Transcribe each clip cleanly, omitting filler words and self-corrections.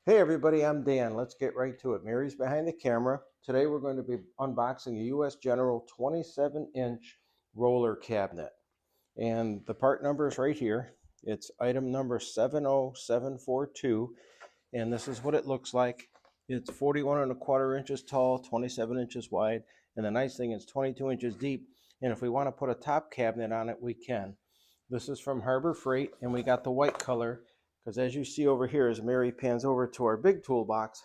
Hey everybody, I'm Dan. Let's get right to it. Mary's behind the camera. Today we're going to be unboxing a US General 27-inch roller cabinet. And the part number is right here. It's item number 70742. And this is what it looks like. It's 41 1/4 inches tall, 27 inches wide. And the nice thing is 22 inches deep. And if we want to put a top cabinet on it, we can. This is from Harbor Freight, and we got the white color. Because as you see over here, as Mary pans over to our big toolbox,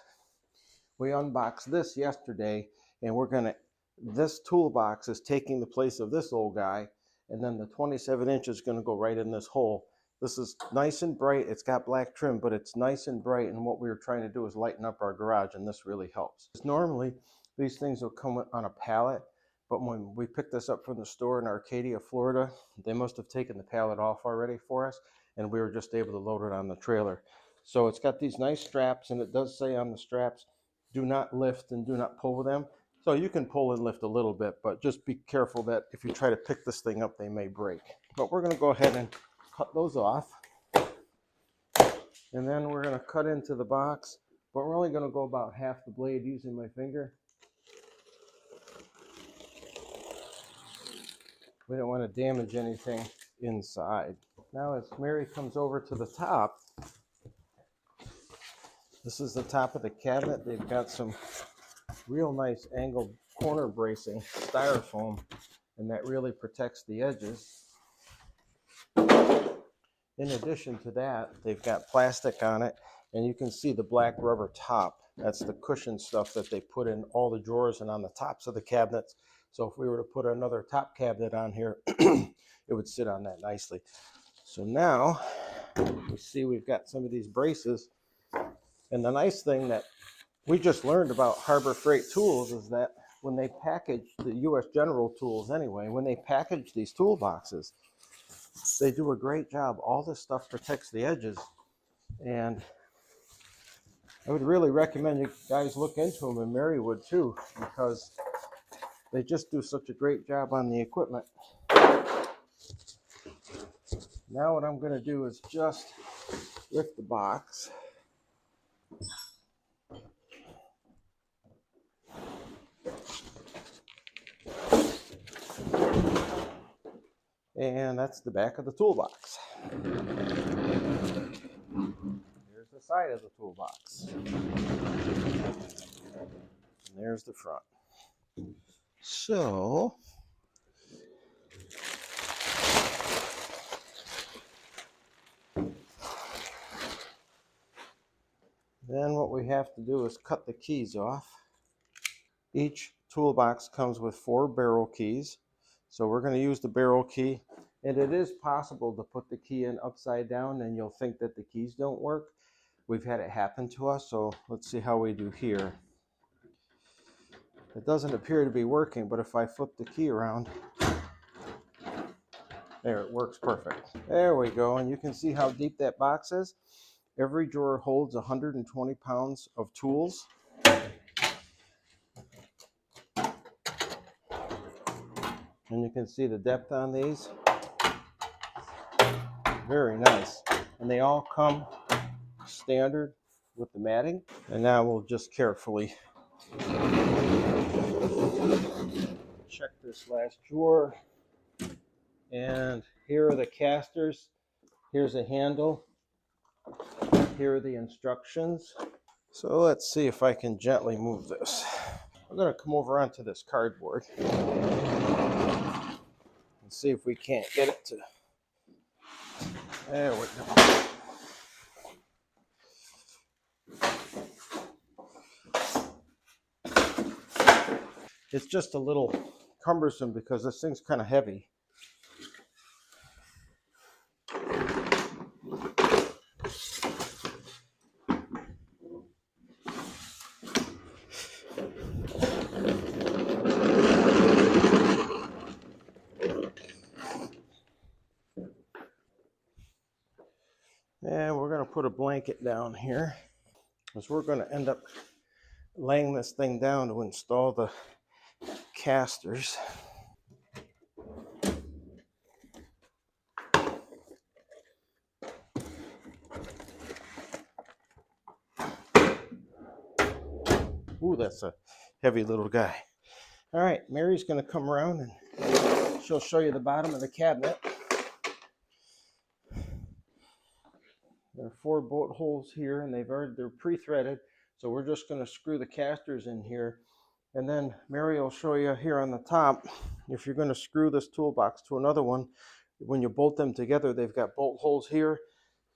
we unboxed this yesterday, and this toolbox is taking the place of this old guy, and then the 27 inch is gonna go right in this hole. This is nice and bright. It's got black trim, but it's nice and bright, and what we were trying to do is lighten up our garage, and this really helps. Normally, these things will come on a pallet, but when we picked this up from the store in Arcadia, Florida, they must have taken the pallet off already for us, and we were just able to load it on the trailer. So it's got these nice straps, and it does say on the straps, do not lift and do not pull with them. So you can pull and lift a little bit, but just be careful that if you try to pick this thing up, they may break. But we're going to go ahead and cut those off. And then we're going to cut into the box, but we're only going to go about half the blade using my finger. We don't want to damage anything inside. Now as Mary comes over to the top, this is the top of the cabinet. They've got some real nice angled corner bracing styrofoam, and that really protects the edges. In addition to that, they've got plastic on it, and you can see the black rubber top. That's the cushion stuff that they put in all the drawers and on the tops of the cabinets. So if we were to put another top cabinet on here, it would sit on that nicely. So now we see we've got some of these braces, and the nice thing that we just learned about Harbor Freight tools is that when they package the US General tools anyway, when they package these toolboxes, they do a great job. All this stuff protects the edges, and I would really recommend you guys look into them, and Mary would too, because they just do such a great job on the equipment. Now what I'm going to do is just lift the box. And that's the back of the toolbox. Here's the side of the toolbox. And there's the front. So then what we have to do is cut the keys off. Each toolbox comes with 4 barrel keys. So we're going to use the barrel key, and it is possible to put the key in upside down and you'll think that the keys don't work. We've had it happen to us, so let's see how we do here. It doesn't appear to be working, but if I flip the key around, there, it works perfect. There we go, and you can see how deep that box is. Every drawer holds 120 pounds of tools. And you can see the depth on these. Very nice. And they all come standard with the matting. And now we'll just carefully check this last drawer. And here are the casters. Here's a handle. Here are the instructions. So let's see if I can gently move this. I'm going to come over onto this cardboard and see if we can't get it to. There we go. It's just a little cumbersome because this thing's kind of heavy. And we're going to put a blanket down here because we're going to end up laying this thing down to install the casters. Ooh, that's a heavy little guy. All right, Mary's going to come around and she'll show you the bottom of the cabinet. There are 4 bolt holes here, and they're pre-threaded. So we're just going to screw the casters in here. And then Mary will show you here on the top, if you're going to screw this toolbox to another one, when you bolt them together, they've got bolt holes here.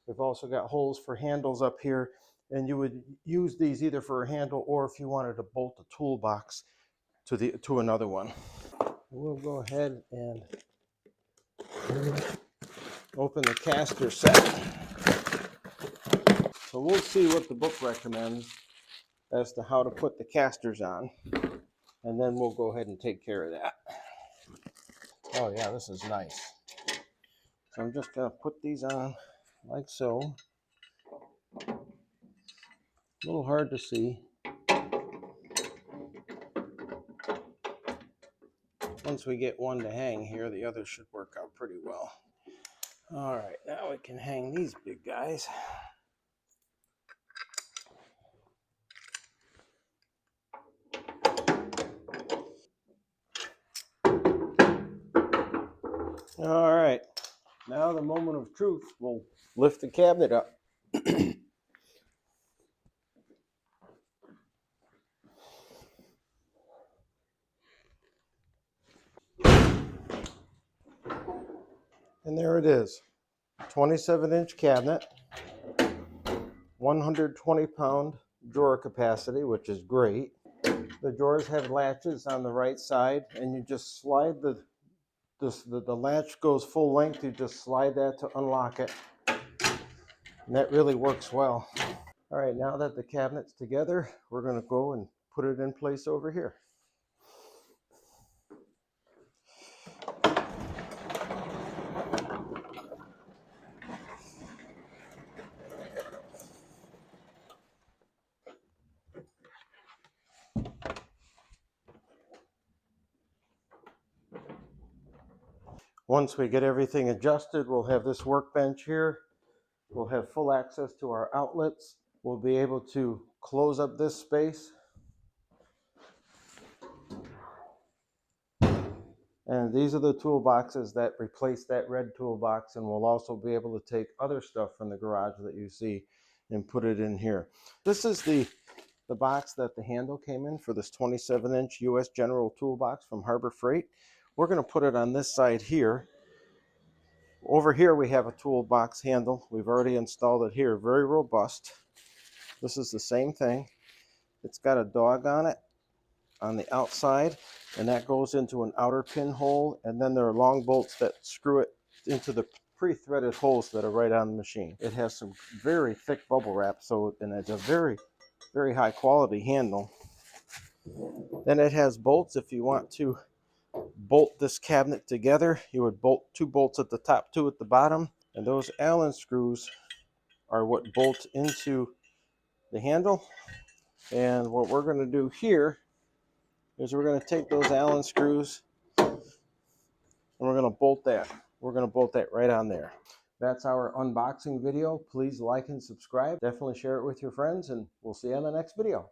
They've also got holes for handles up here. And you would use these either for a handle or if you wanted to bolt the toolbox to another one. We'll go ahead and open the caster set. So we'll see what the book recommends as to how to put the casters on, and then we'll go ahead and take care of that. Oh yeah, this is nice. So I'm just going to put these on like so. A little hard to see. Once we get one to hang here, the other should work out pretty well. All right, now we can hang these big guys. All right, now the moment of truth. We'll lift the cabinet up. And there it is, 27-inch cabinet, 120-pound drawer capacity, which is great. The drawers have latches on the right side, and you just slide the latch goes full length. You just slide that to unlock it, and that really works well. All right, now that the cabinet's together, we're going to go and put it in place over here. Once we get everything adjusted, we'll have this workbench here. We'll have full access to our outlets. We'll be able to close up this space. And these are the toolboxes that replace that red toolbox, and we'll also be able to take other stuff from the garage that you see and put it in here. This is the box that the handle came in for this 27-inch US General toolbox from Harbor Freight. We're going to put it on this side here. Over here we have a toolbox handle. We've already installed it here. Very robust. This is the same thing. It's got a dog on it on the outside, and that goes into an outer pinhole, and then there are long bolts that screw it into the pre-threaded holes that are right on the machine. It has some very thick bubble wrap, and it's a very, very high quality handle. Then it has bolts. If you want to bolt this cabinet together, you would bolt 2 bolts at the top, 2 at the bottom, and those Allen screws are what bolt into the handle. And what we're going to do here is we're going to take those Allen screws and we're going to bolt that. We're going to bolt that right on there. That's our unboxing video. Please like and subscribe. Definitely share it with your friends, and we'll see you on the next video.